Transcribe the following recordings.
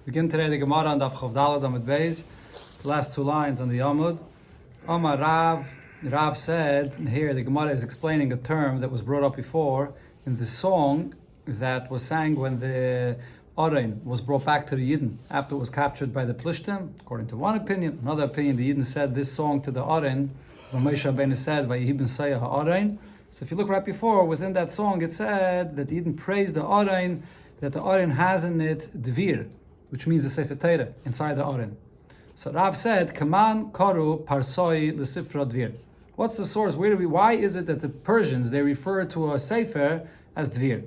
Begin today the Gemara on Daf Chav Daled Amud Beis, the last two lines on the Amud. Amar Rav said, and here the Gemara is explaining a term that was brought up before in the song that was sang when the Arain was brought back to the Yidden after it was captured by the Plishtim. According to one opinion, another opinion, the Yidden said this song to the Arain when Moshe Rabbeinu said, Vayihi ben Sayah ha'Arain. So if you look right before, within that song it said that the Yidden praised the Arain, that the Arain has in it Dvir, which means the Sefer Torah inside the Aron. So Rav said, "Kaman karu parsoi l'sifra dvir." What's the source? Why is it that the Persians they refer to a sefer as dvir?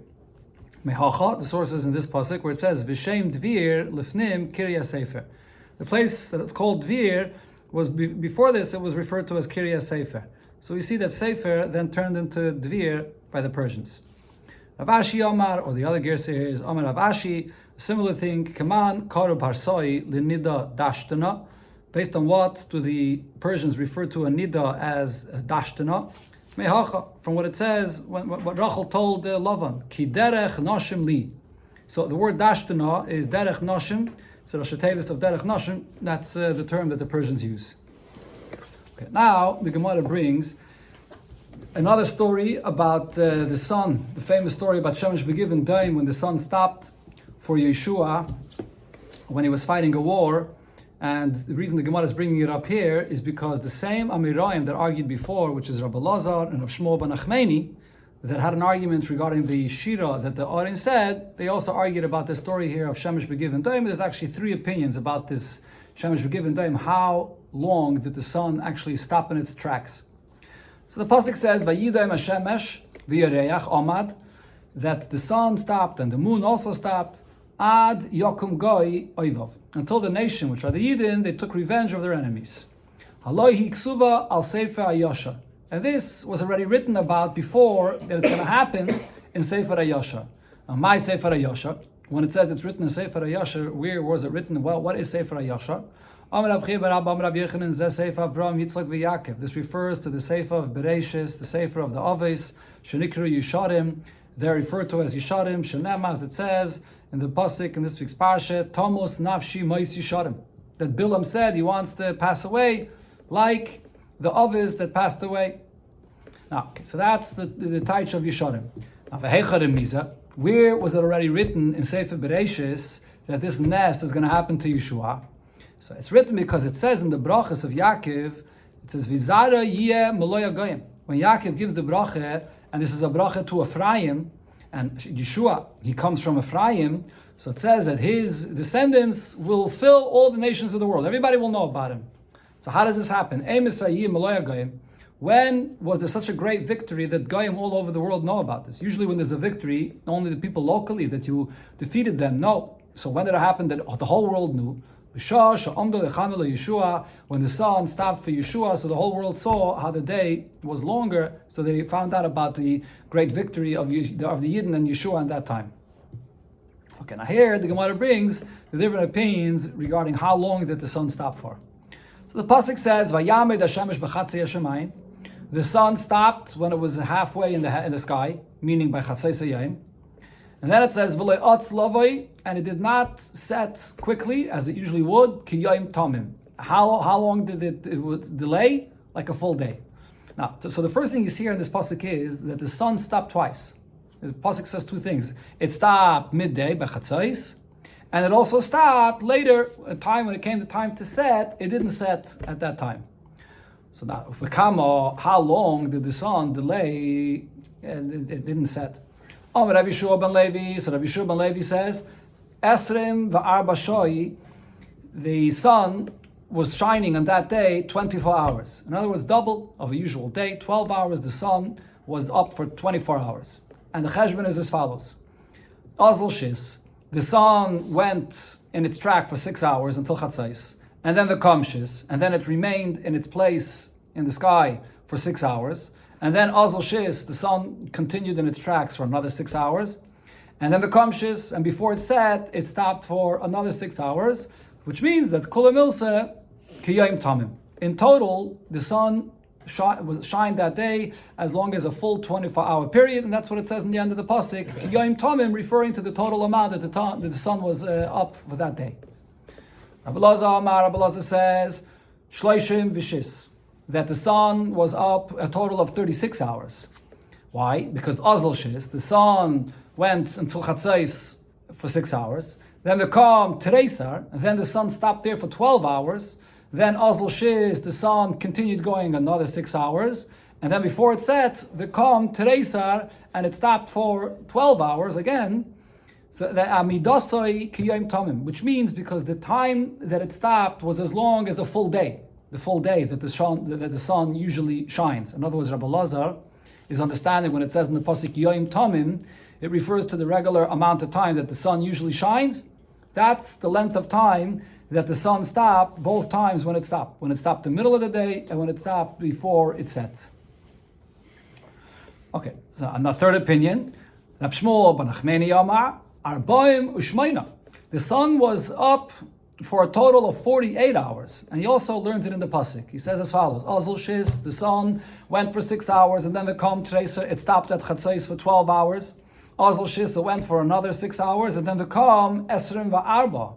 Mehacha, the source is in this pasuk where it says, "V'shem dvir lifnim kirya sefer." The place that it's called dvir was before this. It was referred to as kirya sefer. So we see that sefer then turned into dvir by the Persians. Rav Ashi Amar, or the other girsa here is Amar Rav Ashi. Similar thing, Kaman Karu Parsoi Linida Dashtana. Based on what do the Persians refer to a nida as Dashtana? Mehacha, from what it says, what Rachel told Lavan, Ki derech noshim li. So the word Dashtana is derech noshim. So Rosh Hashanah of derech noshim. That's the term that the Persians use. Okay, now the Gemara brings another story about the sun, the famous story about Shemesh Begiven Daim when the sun stopped for Yeshua when he was fighting a war. And the reason the Gemara is bringing it up here is because the same Amirayim that argued before, which is Rabbi Lazar and Rav Shmuel ben Achmeni, that had an argument regarding the Shira that the Arin said, they also argued about the story here of Shemesh Begiven Daim. There's actually three opinions about this Shemesh Begiven Daim. How long did the sun actually stop in its tracks? So the pasuk says, "Vayidayim Hashemesh v'yareach Amad," that the sun stopped and the moon also stopped, ad Yakum Goi Oivav, until the nation, which are the Yidden, they took revenge of their enemies. Haloi Hiksuva al Sefer Hayosha, and this was already written about before that it's going to happen in Sefer Hayosha. My Sefer Hayosha, when it says it's written in Sefer Hayosha, where was it written? Well, what is Sefer Hayosha? This refers to the Sefer of Bereshis, the Sefer of the Aves, Shenikru Yisharim. They're referred to as Yisharim, Shenema, as it says in the pasuk in this week's parsha, Tomos Nafshi Mois Yisharim. That Bilam said he wants to pass away like the Aves that passed away. Now, okay, so that's the Taich of Yisharim. Now, where was it already written in Sefer Bereshis that this nest is going to happen to Yeshua? So it's written because it says in the brachas of Yaakov, it says, Vizara yeh meloya goyim. When Yaakov gives the bracha, and this is a bracha to Ephraim, and Yeshua, he comes from Ephraim, so it says that his descendants will fill all the nations of the world. Everybody will know about him. So how does this happen? When was there such a great victory that Goyim all over the world know about this? Usually when there's a victory, only the people locally that you defeated them know. So when did it happen that the whole world knew? When the sun stopped for Yeshua, so the whole world saw how the day was longer, so they found out about the great victory of the Yidden and Yeshua at that time. Okay, now here the Gemara brings the different opinions regarding how long did the sun stop for. So the pasuk says, "Vayamed Hashemesh b'chatzei hashemayim." The sun stopped when it was halfway in the sky, meaning by chatzei sayim. And then it says, "V'lei otz lavoi," and it did not set quickly as it usually would. Ki yom tamim. How long did it would delay? Like a full day. Now, so the first thing you see here in this pasuk is that the sun stopped twice. The pasuk says two things. It stopped midday by chatzos, and it also stopped later, a time when it came the time to set. It didn't set at that time. So now, if we come, how long did the sun delay? And it didn't set. Rabbi Yeshua ben Levi. So Rabbi Yeshua ben Levi says, Esrim v'arba shoi, the sun was shining on that day 24 hours. In other words, double of a usual day, 12 hours, the sun was up for 24 hours. And the cheshbon is as follows. Azal shis, the sun went in its track for 6 hours until chatzais, and then the kamshis, and then it remained in its place in the sky for 6 hours. And then Azal Shis, the sun continued in its tracks for another 6 hours. And then the Kamshis, and before it set, it stopped for another 6 hours, which means that Kula Milsa Kiyayim Tamim. In total, the sun shined that day as long as a full 24-hour period, and that's what it says in the end of the pasuk, Kiyom Tomim, referring to the total amount that the sun was up for that day. Rabbi Lazar says, Shloshim Vishis, that the sun was up a total of 36 hours. Why? Because Azal Shis, the sun went until Chatzais for 6 hours, then the Kam Teresar, and then the sun stopped there for 12 hours, then Azal Shis, the sun continued going another 6 hours, and then before it set, the Kam Teresar, and it stopped for 12 hours again. So the Amidasai Kiyom Tomim, which means because the time that it stopped was as long as a full day, the full day that the sun usually shines. In other words, Rabbi Lazar is understanding when it says in the pasuk Kiyom Tomim, it refers to the regular amount of time that the sun usually shines. That's the length of time that the sun stopped both times when it stopped. When it stopped in the middle of the day and when it stopped before it set. Okay, so on the third opinion, Rab Shmuel ben Nachmani Amar, Arbaim Ushmaina. The sun was up for a total of 48 hours. And he also learns it in the pasuk. He says as follows, Azal Shis, the sun went for 6 hours, and then the Kam Tracer, it stopped at Chatzais for 12 hours. Azal Shis, it went for another 6 hours, and then the Kam Esrim Va'arba,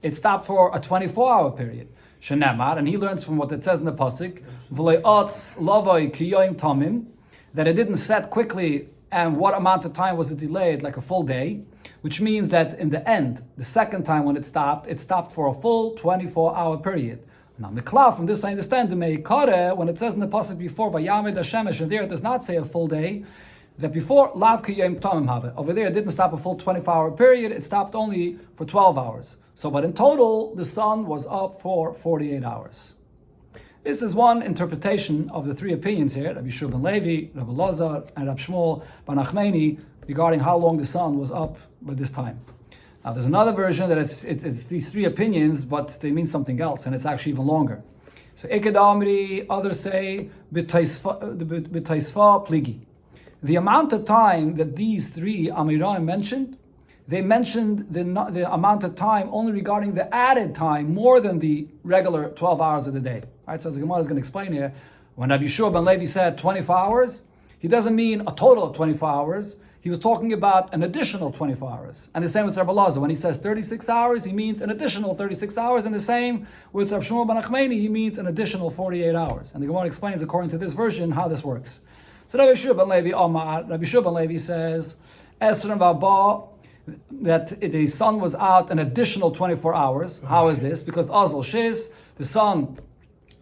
it stopped for a 24-hour period. Shenemar, and he learns from what it says in the pasuk, V'lei Otz Lavai Kiyom Tamim, that it didn't set quickly, and what amount of time was it delayed, like a full day, which means that in the end, the second time when it stopped for a full 24-hour period. Now, Mikla, from this I understand, the Meikare, when it says in the pasuk before, Vayamed Hashemesh, and there it does not say a full day, that before, Lav Kiyom Tamim Have, over there it didn't stop a full 24-hour period, it stopped only for 12 hours. So, but in total, the sun was up for 48 hours. This is one interpretation of the three opinions here, Rabbi Yeshua ben Levi, Rabbi Lazar, and Rabbi Shmuel ben Nachmani, regarding how long the sun was up by this time. Now, there's another version that it's these three opinions, but they mean something else, and it's actually even longer. So, Eked Amri, others say, B'taisfa Pligi. The amount of time that these three Amirim mentioned, they mentioned the amount of time only regarding the added time, more than the regular 12 hours of the day. All right, so as the Gemara is going to explain here, when Rabbi Yeshua ben Levi said 24 hours, he doesn't mean a total of 24 hours. He was talking about an additional 24 hours. And the same with Rabbi Lazar. When he says 36 hours, he means an additional 36 hours. And the same with Rabbi Shmuel ben Nachmani, he means an additional 48 hours. And the Gemara explains, according to this version, how this works. So Rabbi Yeshua ben Levi, Rabbi Yeshua ben Levi says, Esrim v'aba, that the sun was out an additional 24 hours. How is this? Because Azal Shis, the sun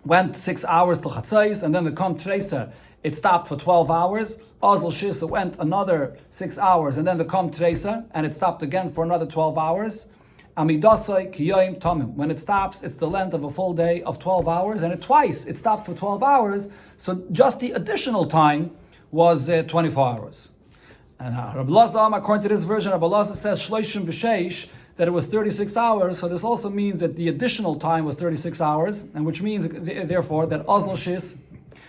went 6 hours till Chatzais, and then the Kam Tracer, it stopped for 12 hours. Azal Shis, it went another 6 hours, and then the Kam Tracer, and it stopped again for another 12 hours. Amidasai Kiyom Tamim. When it stops, it's the length of a full day of 12 hours, and it stopped for 12 hours, so just the additional time was 24 hours. And Rabbi Lazar, according to this version, Rabbi Lazar says Shloshim V'sheish, that it was 36 hours. So this also means that the additional time was 36 hours, and which means therefore that Azal Shis,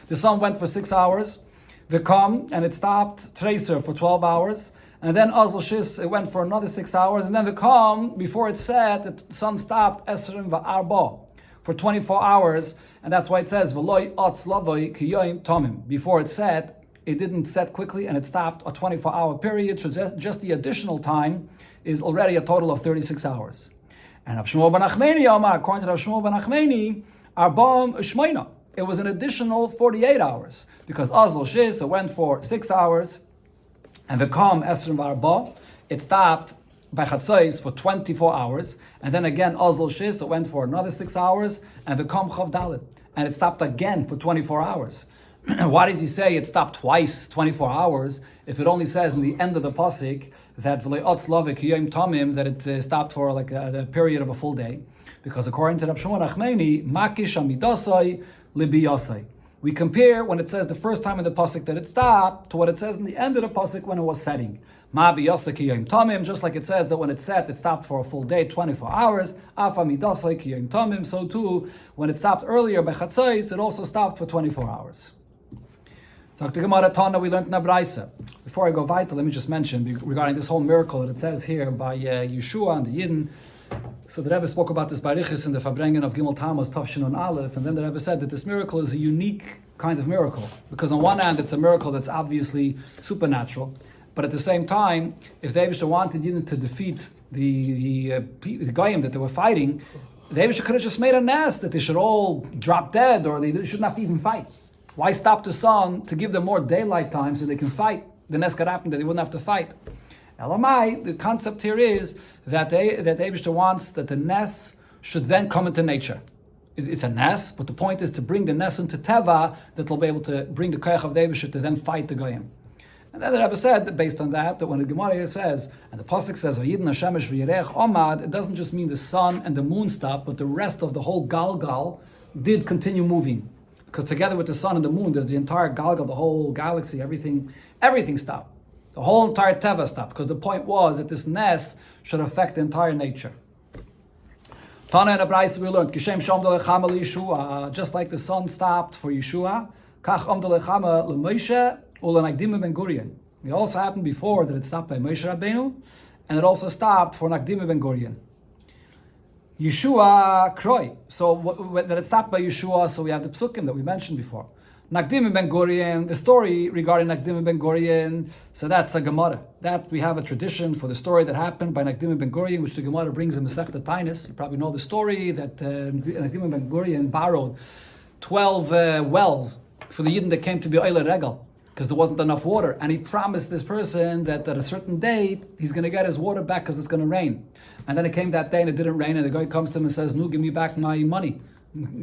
the sun went for 6 hours, the Kam, and it stopped Tracer for 12 hours, and then Azal Shis, it went for another 6 hours, and then the Kam, before it set, the sun stopped Esrim Va'arba for 24 hours, and that's why it says V'loi Atz Lavoi Kiyom Tomim. Before it set, it didn't set quickly, and it stopped a 24-hour period, so just the additional time is already a total of 36 hours. And Rav Shmuel ben Nachmani, according to Rav Shmuel ben Nachmani, Arba'am Ushmaina, it was an additional 48 hours, because Azal Shis, it went for 6 hours, and the Kam Esrim V'arba, it stopped by Chatzais for 24 hours, and then again Azal Shis, it went for another 6 hours, and the Kam Chav Dalet, and it stopped again for 24 hours. Why does he say it stopped twice, 24 hours, if it only says in the end of the pasuk that that it stopped for like a period of a full day? Because according to Rav Shmuel Nachmani, makish amidasai libiyasai. We compare when it says the first time in the pasuk that it stopped to what it says in the end of the pasuk when it was setting. Ma biyasai kiyom tamim, just like it says that when it set, it stopped for a full day, 24 hours. Af amidasai kiyom tamim. So too, when it stopped earlier by chatzais, it also stopped for 24 hours. Dr. Gemara Tana, we learned in Abraisa. Before I go weiter, let me just mention regarding this whole miracle that it says here by Yeshua and the Yidden, So the Rebbe spoke about this Barichis in the Farbrengen of Gimel Tammuz, Tavshin on Aleph, and then the Rebbe said that this miracle is a unique kind of miracle, because on one hand it's a miracle that's obviously supernatural, but at the same time, if the Eibishter wanted Yidden to defeat the Goyim that they were fighting, the Eibishter could have just made a nest that they should all drop dead, or they shouldn't have to even fight. Why stop the sun to give them more daylight time so they can fight? The nest could happen that they wouldn't have to fight. Elamai, the concept here is that the Eibishter wants that the nest should then come into nature. It's a nest, but the point is to bring the nest into Teva, that will be able to bring the Koyach of the Eibishter to then fight the Goyim. And then the Rebbe said that based on that when the Gemara here says, and the Pasuk says, Vayidin Hashemesh v'yirech omad, it doesn't just mean the sun and the moon stop, but the rest of the whole Galgal did continue moving. Because together with the sun and the moon, there's the entire Galgal, the whole galaxy, everything stopped. The whole entire Teva stopped, because the point was that this nest should affect the entire nature. Tana and Abraisa we learned, Kishem Shomdo Lechama Yeshua, just like the sun stopped for Yeshua, Kach Omdo Lechama LeMoshe Ulanagdim Ben Gurion. It also happened before that it stopped by Moshe Rabbeinu, and it also stopped for Nagdim Ben Gurion. Yeshua Kroi. So that it stopped by Yeshua, so we have the psukim that we mentioned before. Nagdim Ben Gurion, the story regarding Nagdim Ben Gurion, so that's a Gemara. That we have a tradition for the story that happened by Nagdim Ben Gurion, which the Gemara brings in Masechta Tainis. You probably know the story that Nagdim Ben Gurion borrowed 12 wells for the Yidden that came to be Oile Regal, because there wasn't enough water, and he promised this person that at a certain date he's going to get his water back because it's going to rain. And then it came that day and it didn't rain, and the guy comes to him and says, "No, give me back my money.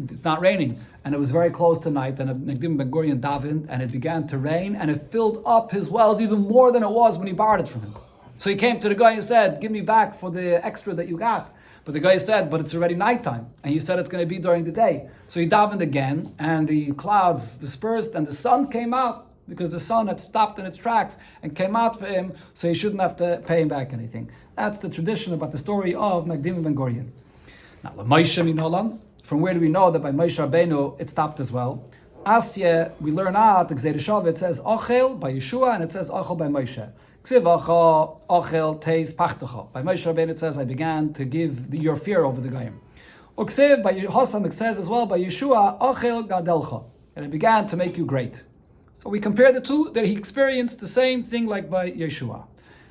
It's not raining." And it was very close to night, and Nagdim Ben Gurion davened, and it began to rain, and it filled up his wells even more than it was when he borrowed it from him. So he came to the guy and said, "Give me back for the extra that you got." But the guy said, "But it's already nighttime," and he said it's going to be during the day. So he davened again, and the clouds dispersed, and the sun came out, because the sun had stopped in its tracks and came out for him, so he shouldn't have to pay him back anything. That's the tradition about the story of Nagdim Ben Gurion. Now, L'Moshe Minolan, from where do we know that by Moshe Rabbeinu it stopped as well? Asya, we learn out, the Gzeir Shav, it says Ochel by Yeshua, and it says Ochel by Moshe. Ksiv Ochel Teis Pachtocha. By Moshe Rabbeinu it says, I began to give your fear over the Goyim. Uksiv by Hossam, it says as well by Yeshua, Ochel Gadelcha, and it began to make you great. So we compare the two, that he experienced the same thing like by Yeshua.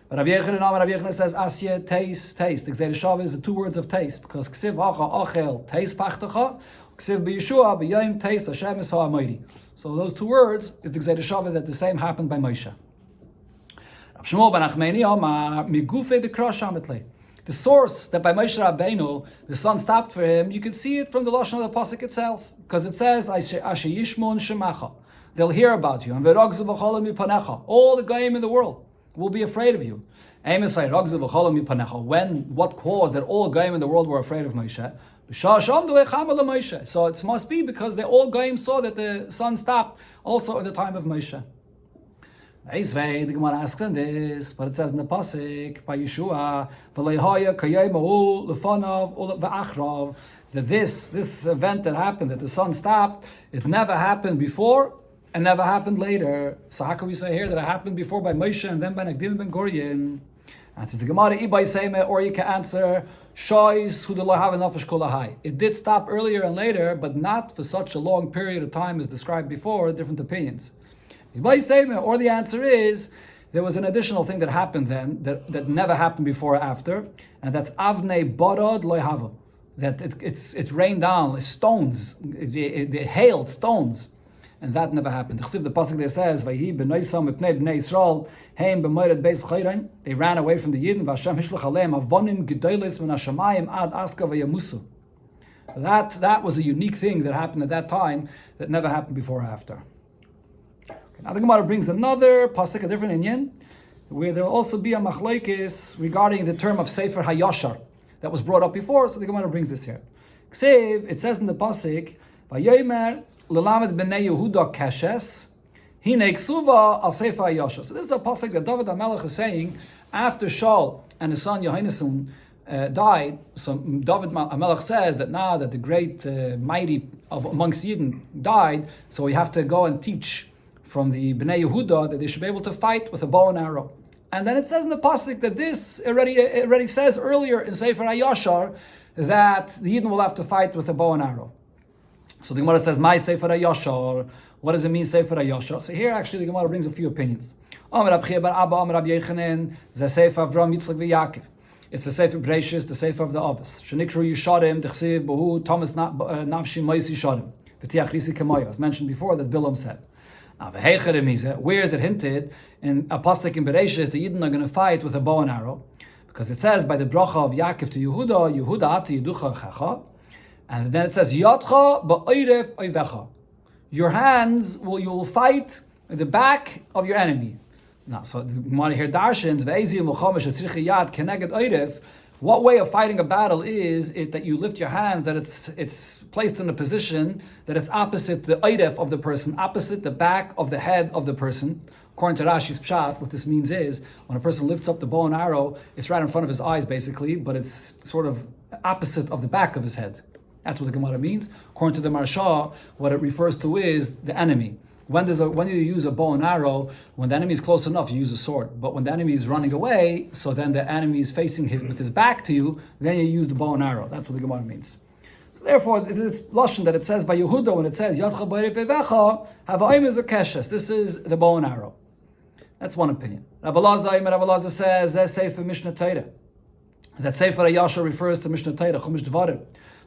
But Rabbi Yochanan says, Asya, taste. The Gzeir Shav is the two words of taste, because Ksiv Acha, Ochel, taste Pachtocha, Ksiv B'Yeshua, B'Yayim, taste, Hashem is Ha'amayri. So those two words is the Gzeir Shav that the same happened by Moshe. The source that by Moshe Rabbeinu, the sun stopped for him, you can see it from the Lashon of the Pasuk itself, because it says, Asher Yishmon Shemacha. They'll hear about you. And all the Goyim in the world will be afraid of you. When? What caused that all Goyim in the world were afraid of Moshe? So it must be because they all Goyim saw that the sun stopped also at the time of Moshe. The Gemara asks on this, but it says in the Pasuk by Yeshua, that this event that happened, that the sun stopped, it never happened before and never happened later. So how can we say here that it happened before by Moshe and then by Nagdim Ben Gurion? Answers the Gemara, or you can answer, it did stop earlier and later, but not for such a long period of time as described before, different opinions. Or the answer is, there was an additional thing that happened then, that never happened before or after, and that's Avnei Borod Loihava, that it rained down stones, it hailed stones, and that never happened. The Pasuk there says, "Vayhi b'noisam mipnei b'nei Yisrael heim b'moed beis chayrein." They ran away from the Yidden. V'Hashem hishlach aleim avonim gedolos min hashamayim ad aska v'yamusu. That was a unique thing that happened at that time that never happened before or after. Okay, now the Gemara brings another pasuk, a different inyan, where there will also be a machlokes regarding the term of Sefer Hayashar that was brought up before. So the Gemara brings this here. It says in the pasuk, "Vayomer L'lamed b'nei Yehuda kashes, hine ksuva al Sefer Hayashar." So this is a pasuk that David HaMelech is saying after Shaul and his son Yohanan died. So David HaMelech says that now that the great mighty amongst Yidden died, so we have to go and teach from the Bnei Yehuda that they should be able to fight with a bow and arrow. And then it says in the pasuk that this already says earlier in Sefer HaYashar that the Yidden will have to fight with a bow and arrow. So the Gemara says, "My Sefer HaYashar." What does it mean, Sefer HaYashar? So here, actually, the Gemara brings a few opinions. It's the Sefer Bereshis, the Sefer of the Avos. Shenikru Yisharim, Dechsiv, Bohu, Thomas Nafshi Moisi Sharim. V'tiach Risi Kemoyo, as mentioned before, that Bilam said. Now, where is it hinted? In a pasuk in Bereshis, the Yidden are going to fight with a bow and arrow, because it says by the bracha of Yaakov to Yehuda, Yehuda to Yeducha Chacha, and then it says Yadcha ba'oiref oivecha. Your hands you will fight at the back of your enemy. Now, so the Gemara here darshans ve'ezi muchamesh etzricha yad keneged oiref. What way of fighting a battle is it that you lift your hands, that it's placed in a position that it's opposite the oiref of the person, opposite the back of the head of the person. According to Rashi's Pshat, what this means is when a person lifts up the bow and arrow, it's right in front of his eyes basically, but it's sort of opposite of the back of his head. That's what the Gemara means. According to the Marsha, what it refers to is the enemy. When you use a bow and arrow, when the enemy is close enough, you use a sword. But when the enemy is running away, so then the enemy is facing with his back to you, then you use the bow and arrow. That's what the Gemara means. So therefore, it's lashon that it says by Yehuda when it says Yadcha b'orev evecha, Havaim is a keshes. This is the bow and arrow. That's one opinion. Rabbi Lazar says Sefer Mishnah Torah. That Sefer HaYashar refers to Mishnah Torah, Chumash Devarim.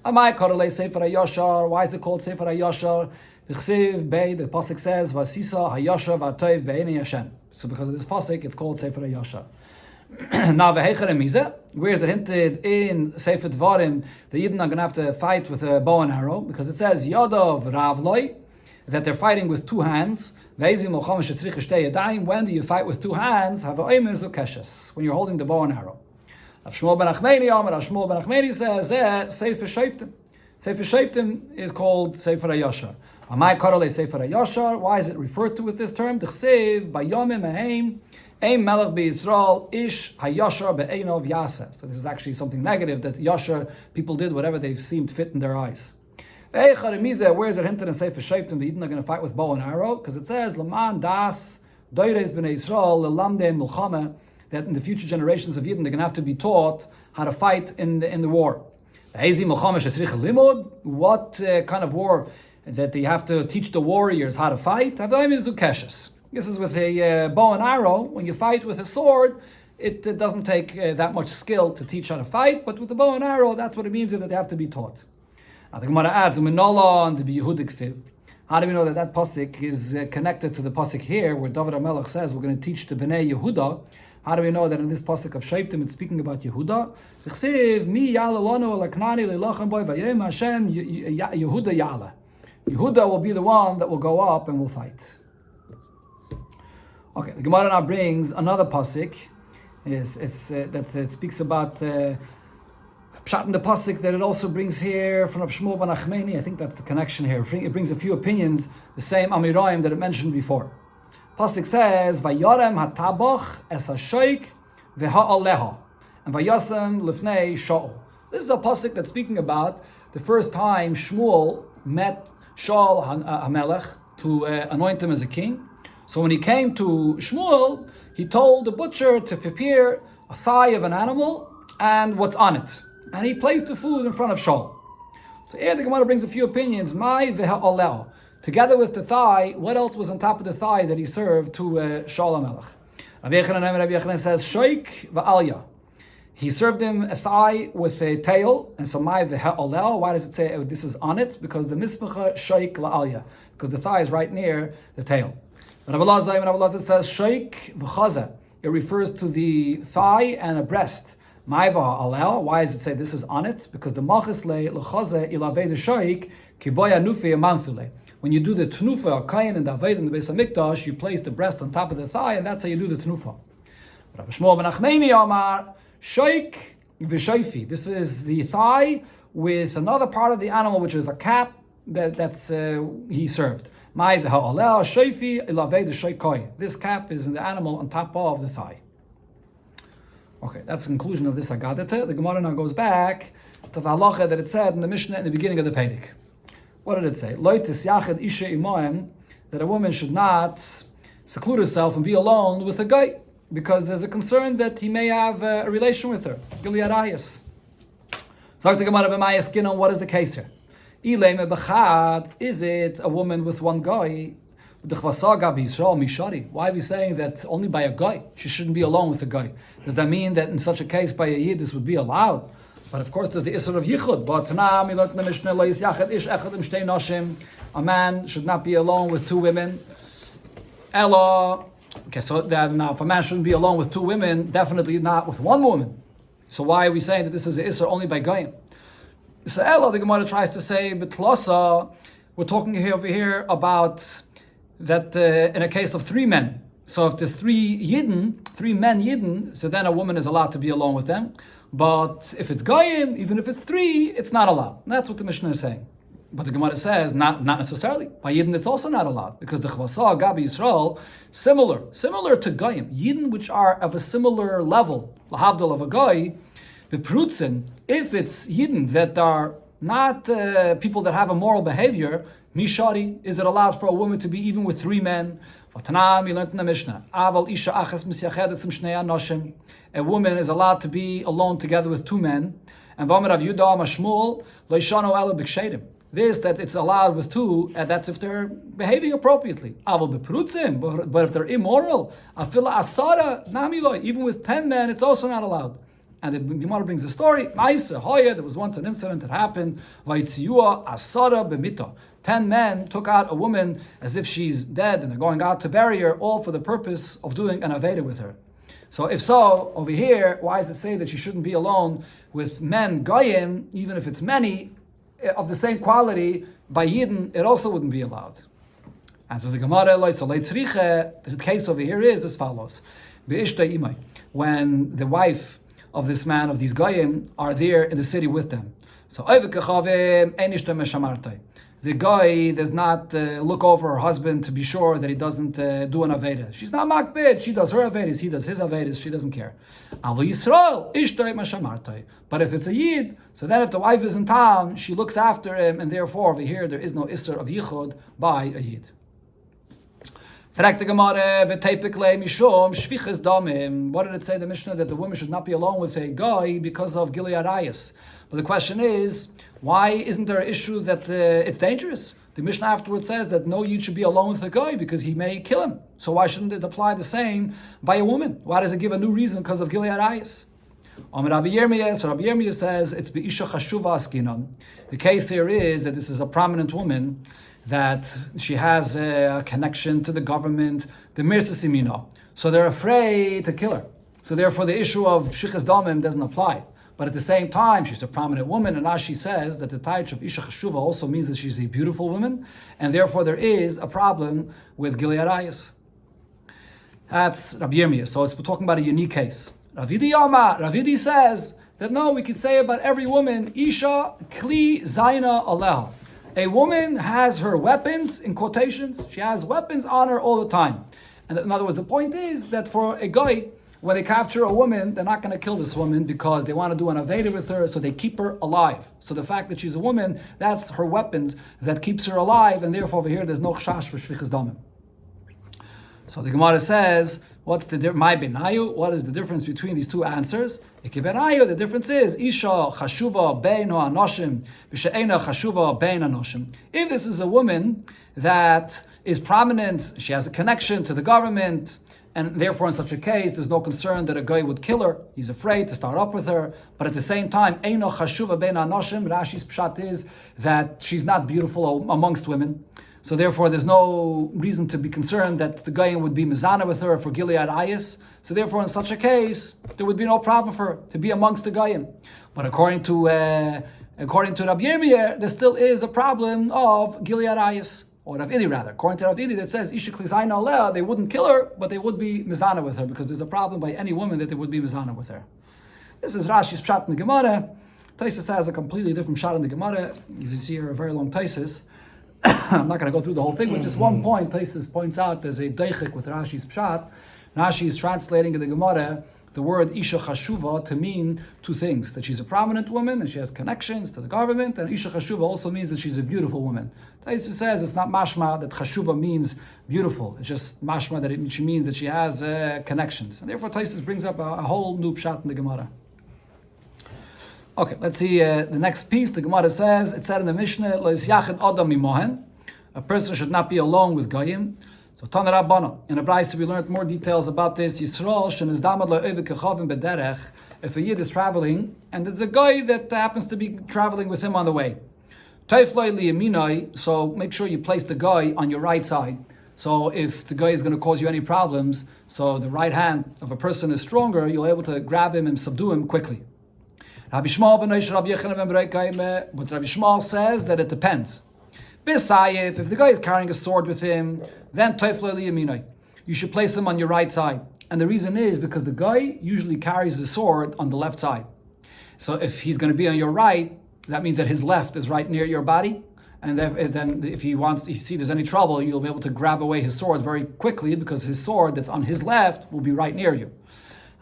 Amai Karolei Sefer HaYashar. Why is it called Sefer HaYashar? The pasuk says Vasisa HaYashar V'Atoiv Be'enei Hashem. So because of this pasuk, it's called Sefer HaYashar. Now where is it hinted in Sefer Devarim? The Yidden are going to have to fight with a bow and arrow, because it says Yadav Ravloi, that they're fighting with two hands. When do you fight with two hands? When you're holding the bow and arrow. Rav Shmuel ben Achmeni says Sefer Shoftim. Sefer Shoftim is called Sefer HaYashar. Why is it referred to with this term? D'chsev bayomim aheim ein melech b'Yisrael ish hayashar be'einov yaseh. So this is actually something negative, that Yashar, people did whatever they seemed fit in their eyes. Where is it hinted in Sefer Shoftim? The Yidden are going to fight with bow and arrow, because it says Laman das doires b'nei Yisrael lelamdei milchama, that in the future generations of Yidden they're going to have to be taught how to fight in the war. What kind of war that they have to teach the warriors how to fight? This is with a bow and arrow. When you fight with a sword, it doesn't take that much skill to teach how to fight, but with the bow and arrow, that's what it means that they have to be taught. Now the Gemara adds, and the Yehudik. How do we know that pasuk is connected to the pasuk here, where David HaMelech says we're going to teach the Bnei Yehuda? How do we know that in this pasuk of Shoftim it's speaking about Yehuda? Yehuda will be the one that will go up and will fight. Okay, the Gemara now brings another pasuk. That speaks about Pshat in the pasuk, that it also brings here from Rav Shmuel ben Achmeni. I think that's the connection here. It brings a few opinions, the same Amirayim that it mentioned before. Pasuk says, "Vayarem hatabach es hashoik v'ha'aleha, and vayasem lifnei Shaul." This is a pasuk that's speaking about the first time Shmuel met Shaul HaMelech to anoint him as a king. So when he came to Shmuel, he told the butcher to prepare a thigh of an animal and what's on it, and he placed the food in front of Shaul. So here the Gemara brings a few opinions. Mai v'ha'aleha. Together with the thigh, what else was on top of the thigh that he served to Shaul HaMelech? Rabbi Yochanan says, Shoik va'alya. He served him a thigh with a tail, and so mai v'ha'olel. Why does it say this is on it? Because the mispacha shoik la'alya, because the thigh is right near the tail. Rabbi Lazar says, Shoik v'chaza. It refers to the thigh and a breast. Mai v'ha'olel. Why does it say this is on it? Because the machis le'chaza ilavei the shoik kiboya nufi amanfile. When you do the tenufa, kayin and the Avoda in the Beis HaMikdash, you place the breast on top of the thigh, and that's how you do the tenufa. Rabbi Shmuel ben Achmeni Amar, Shoik v'shoifi. This is the thigh with another part of the animal, which is a cap that's he served. Mai v'ha'olel shoifi ilavei the shoikoi. This cap is in the animal on top of the thigh. Okay, that's the conclusion of this Agadata. The Gemara now goes back to the halacha that it said in the Mishnah in the beginning of the Perek. What did it say? That a woman should not seclude herself and be alone with a guy. because there's a concern that he may have a relation with her. Gilead Arayis. So the Gemara b'mayas ginon, what is the case here? Is it a woman with one guy? Why are we saying that only by a guy? She shouldn't be alone with a guy. Does that mean that in such a case by a yid this would be allowed? But of course there's the Isser of Yichud. A man should not be alone with two women. Ella. Okay, so that now if a man shouldn't be alone with two women, definitely not with one woman. So why are we saying that this is an Isser only by Goyim? So Ella, the Gemara tries to say, Betlosa, we're talking here over here about that in a case of three men. So if there's three men Yidden, so then a woman is allowed to be alone with them. But if it's Goyim, even if it's three, it's not allowed. And that's what the Mishnah is saying. But the Gemara says, not necessarily. By Yidden, it's also not allowed. Because the Chvasa, Gabi Yisrael, similar to Goyim, Yidden which are of a similar level, Lahavdal of a Goy, Beprutzen, if it's Yidden that are not people that have a moral behavior, Mishari, is it allowed for a woman to be even with three men? We learned in the Mishnah, a woman is allowed to be alone together with two men. And this, that it's allowed with two, and that's if they're behaving appropriately. But if they're immoral, even with 10 men, it's also not allowed. And the Gemara brings the story. There was once an incident that happened. 10 men took out a woman as if she's dead, and they're going out to bury her, all for the purpose of doing an Avoda with her. So if so, over here, why does it say that she shouldn't be alone with men, Goyim, even if it's many, of the same quality? By Yidden, it also wouldn't be allowed. And says the Gemara, the case over here is as follows. When the wife of this man, of these Goyim, are there in the city with them. So the guy does not look over her husband to be sure that he doesn't do an Aveda. She's not makbid. She does her Avedas, he does his Avedas, she doesn't care. But if it's a Yid, so then if the wife is in town, she looks after him, and therefore over here there is no Isser of Yichud by a Yid. What did it say, the Mishnah, that the woman should not be alone with a guy because of Gilead Arayis? But the question is, why isn't there an issue that it's dangerous? The Mishnah afterwards says that no Yid should be alone with a guy because he may kill him. So why shouldn't it apply the same by a woman? Why does it give a new reason because of Gilead Arayis? Rabbi Yirmiyah says it's be'isha chashuva askinan. The case here is that this is a prominent woman, that she has a connection to the government, the mirsasimina. So they're afraid to kill her. So therefore the issue of shichas damim doesn't apply. But at the same time, she's a prominent woman, and Rashi says that the taich of Isha Chashuva also means that she's a beautiful woman, and therefore there is a problem with Gilead Arayis. That's Rabbi Yirmiyah. So we're talking about a unique case. Ravidi says that no, we could say about every woman, Isha Kli Zaina Aleha. A woman has her weapons, in quotations, she has weapons on her all the time. And in other words, the point is that for a guy, when they capture a woman, they're not going to kill this woman because they want to do an Avoda with her, so they keep her alive. So the fact that she's a woman, that's her weapons that keeps her alive, and therefore over here there's no chash for shvichas damim. So the Gemara says, what's the my benayu? What is the difference between these two answers? Benayu, the difference is Isha chashuva bein ha'anoshim v'she'ena chashuva bein ha'anoshim. If this is a woman that is prominent, she has a connection to the government, and therefore in such a case there's no concern that a guy would kill her. He's afraid to start up with her. But at the same time, Eino chashuva bein ha'anoshim, Rashi's pshat is that she's not beautiful amongst women. So therefore, there's no reason to be concerned that the Goyim would be mizana with her for Gilead Arayis. So therefore, in such a case, there would be no problem for her to be amongst the Goyim. But according to Rabbi Yirmiyah, there still is a problem of Gilead Arayis, or Rav Idi rather. According to Rav Idi, that says Isha Klizayna Alea, they wouldn't kill her, but they would be mizana with her, because there's a problem by any woman that they would be mizana with her. This is Rashi's pshat in the Gemara. Taisus has a completely different pshat in the Gemara. You see here a very long Taisus. I'm not going to go through the whole thing, but just one point. Taisus points out there's a deichik with Rashi's pshat. Rashi is translating in the Gemara the word Isha Chashuva to mean two things: that she's a prominent woman and she has connections to the government, and Isha Chashuva also means that she's a beautiful woman. Taisa says it's not mashma that Chashuva means beautiful. It's just mashma that she means that she has connections, and therefore Taisa brings up a whole new pshat in the Gemara. Okay, let's see the next piece. The Gemara says, it said in the Mishnah, Lo yisyachid adam imohen, a person should not be alone with goyim. So Tana Rabbana, in a Brayse we learned more details about this. Yisrael shenizdamad lo'evik kechavim bederech. If a yid is traveling, and there's a guy that happens to be traveling with him on the way, Taifloi liyaminai, so make sure you place the guy on your right side. So if the guy is going to cause you any problems, so the right hand of a person is stronger, you'll be able to grab him and subdue him quickly. Rabbi Shmuel says that it depends. If the guy is carrying a sword with him, then you should place him on your right side. And the reason is because the guy usually carries the sword on the left side. So if he's going to be on your right, that means that his left is right near your body. And then if he see there's any trouble, you'll be able to grab away his sword very quickly because his sword that's on his left will be right near you.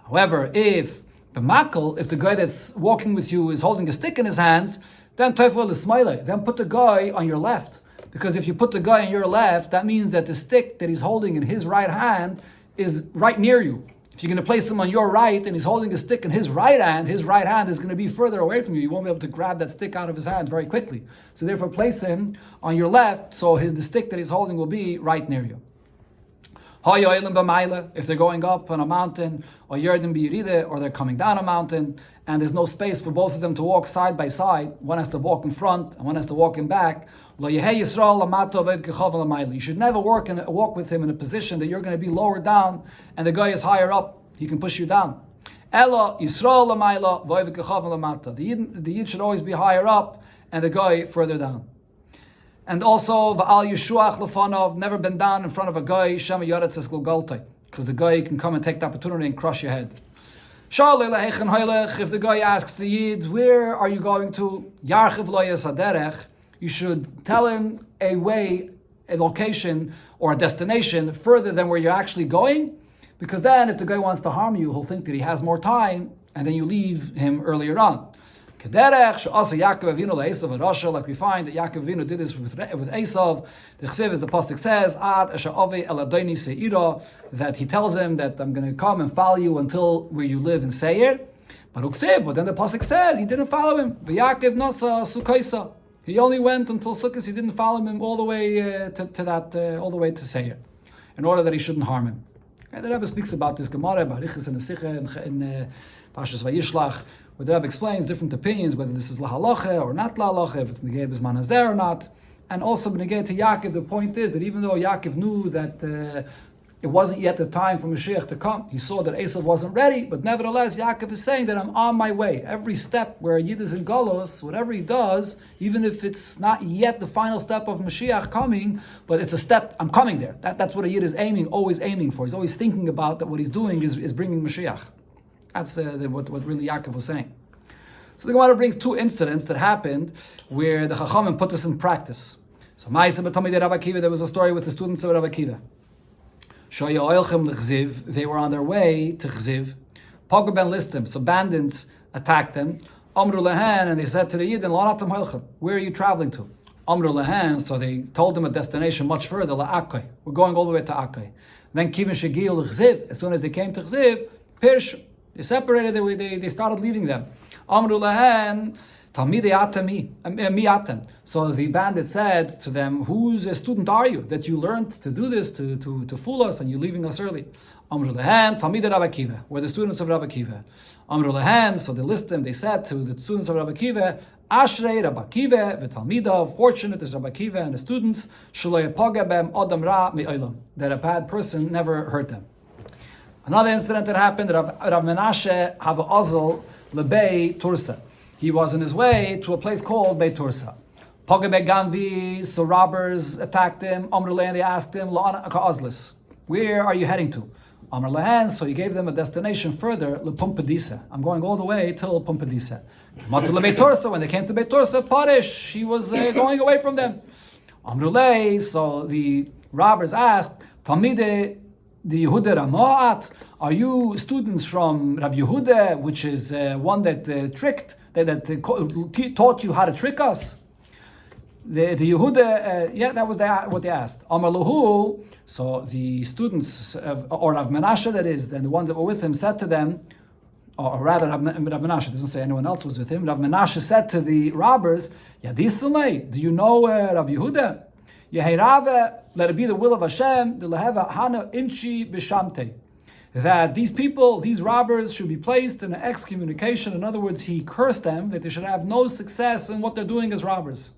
However, if the guy that's walking with you is holding a stick in his hands, then teifel l'smaila, then put the guy on your left. Because if you put the guy on your left, that means that the stick that he's holding in his right hand is right near you. If you're going to place him on your right and he's holding a stick in his right hand is going to be further away from you. You won't be able to grab that stick out of his hand very quickly. So therefore place him on your left so the stick that he's holding will be right near you. If they're going up on a mountain, or they're coming down a mountain, and there's no space for both of them to walk side by side, one has to walk in front and one has to walk in back, you should never walk with him in a position that you're going to be lower down and the guy is higher up, he can push you down. The yid should always be higher up and the guy further down. And also, never bend down in front of a guy, because the guy can come and take the opportunity and crush your head. If the guy asks the yid, where are you going to? You should tell him a way, a location, or a destination further than where you're actually going, because then if the guy wants to harm you, he'll think that he has more time, and then you leave him earlier on. Like we find that Yaakov Avinu did this with Esav. The Chsiv, as the pasuk says, that he tells him that I'm going to come and follow you until where you live in Seir. But then the pasuk says he didn't follow him. He only went until Sukkot. He didn't follow him all the way all the way to Seir, in order that he shouldn't harm him. And the Rebbe speaks about this Gemara, Barichas and Nesicha in Parshas Vayishlach, where the Rebbe explains different opinions, whether this is lahalacha or not lahalacha, if it's negei b'zman hazeh or not. And also negei to Yaakov, the point is that even though Yaakov knew that it wasn't yet the time for Mashiach to come, he saw that Esav wasn't ready, but nevertheless Yaakov is saying that I'm on my way. Every step where a Yid is in Golos, whatever he does, even if it's not yet the final step of Mashiach coming, but it's a step, I'm coming there. That's what a Yid is always aiming for. He's always thinking about that what he's doing is bringing Mashiach. That's what really Yaakov was saying. So the Gemara brings two incidents that happened where the Chachamim put this in practice. So there was a story with the students of Rabbi Akiva. They were on their way to Chziv. Pogah ben Listim, so bandits attacked them. Amru lehen, and they said to the Yidden, where are you traveling to? Amru lehen, so they told them a destination much further, La'akai. We're going all the way to Akai. Then Kivin Shegil Chziv, as soon as they came to Chziv, Pirsh, they separated, they started leaving them. Amru lehen, Talmidei atem. So the bandit said to them, whose student are you that you learned to do this, to fool us, and you're leaving us early? Amru lehen, Talmidei Rabbi Akiva. We're the students of Rabbi Akiva. Amru lehen, so they list them, they said to the students of Rabbi Akiva, Ashrei Rabbi Akiva v'Talmidav, fortunate is Rabbi Akiva and the students, Shelo yapaga bem adam ra me'olam, that a bad person never hurt them. Another incident that happened, Rav Menashe have ozel lebei Tursa. He was on his way to a place called Beit Tursa. Pogebe Ganvi, so robbers attacked him. Amr Lehen, they asked him, La'ana Ka'azlis, where are you heading to? Amr Lehen, so he gave them a destination further, L'Pumpadisa. I'm going all the way till Pumpadisa. Matu Beit Tursa, when they came to Beit Tursa, Parish, he was going away from them. Amr Lehen, so the robbers asked, Talmide the Yehuda Rama'at? Are you students from Rabbi Yehuda, which is one that taught you how to trick us? The Yehuda, that was what they asked. Amar Lahu. So the students or Rav Menashe, that is, and the ones that were with him, said to them, or rather, Rav Menashe doesn't say anyone else was with him. Rav Menashe said to the robbers, Yadisulei, do you know Rav Yehuda? Yeheirave, let it be the will of Hashem, the leheva hana inchi b'shamte, that these people, these robbers, should be placed in an excommunication. In other words, he cursed them that they should have no success in what they're doing as robbers.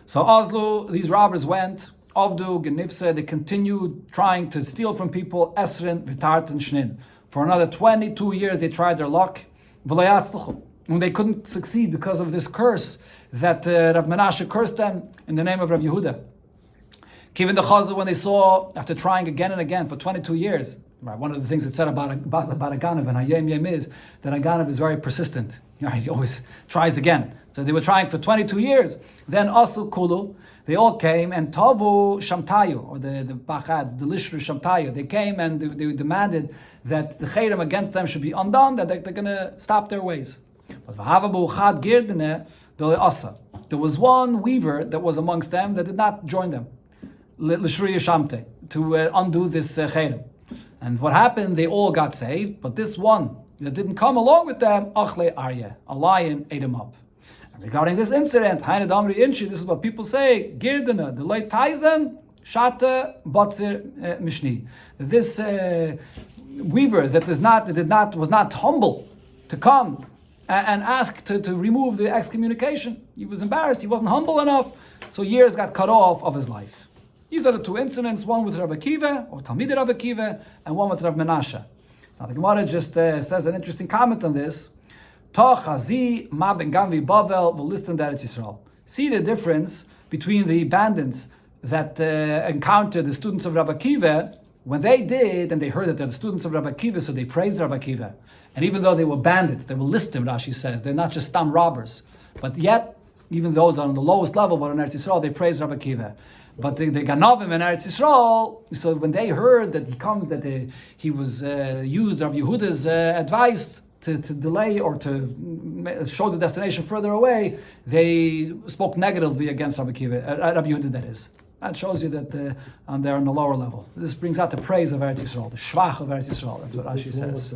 So Oslu, these robbers went, Avdu, Genifse, they continued trying to steal from people, Esrin, Vitart, and Shnin. For another 22 years they tried their luck, and they couldn't succeed because of this curse that Rav Menashe cursed them in the name of Rav Yehuda. Kivin the Chazal, when they saw, after trying again and again for 22 years, right, one of the things it said about a Ganav and Hayem Yem is that a Ganav is very persistent. He always tries again. So they were trying for 22 years. Then Asul Kulu, they all came, and Tavu Shamtayu, or the Bachads, the Lishru Shamtayu, they came and they demanded that the Chayrim against them should be undone, that they're going to stop their ways. But there was one weaver that was amongst them that did not join them, Lishru Shamte, to undo this Chayrim. And what happened? They all got saved, but this one that didn't come along with them, Achle Arye, a lion ate him up. And regarding this incident, Haine Damri Inchi, this is what people say, Girdana, the late Taizen, Shata Batzir Mishni. This weaver that was not humble to come and ask to remove the excommunication. He was embarrassed, he wasn't humble enough, so years got cut off of his life. These are the two incidents, one with Rabbi Akiva, or Talmidei Rabbi Akiva, and one with Rav Menashe. So the Gemara just says an interesting comment on this. See the difference between the bandits that encountered the students of Rabbi Akiva. When they did, and they heard that they're the students of Rabbi Akiva, so they praised Rabbi Akiva. And even though they were bandits, they were listim, Rashi says, they're not just stam robbers. But yet, even those on the lowest level, but in Eretz Yisrael, they praised Rabbi Akiva. But the Ganavim in Eretz Yisrael, so when they heard that he was used Rabbi Yehuda's advice to delay or to show the destination further away, they spoke negatively against Rabbi Yehuda, that is. That shows you that they're on the lower level. This brings out the praise of Eretz Yisrael, the shvach of Eretz Yisrael. That's what Rashi says.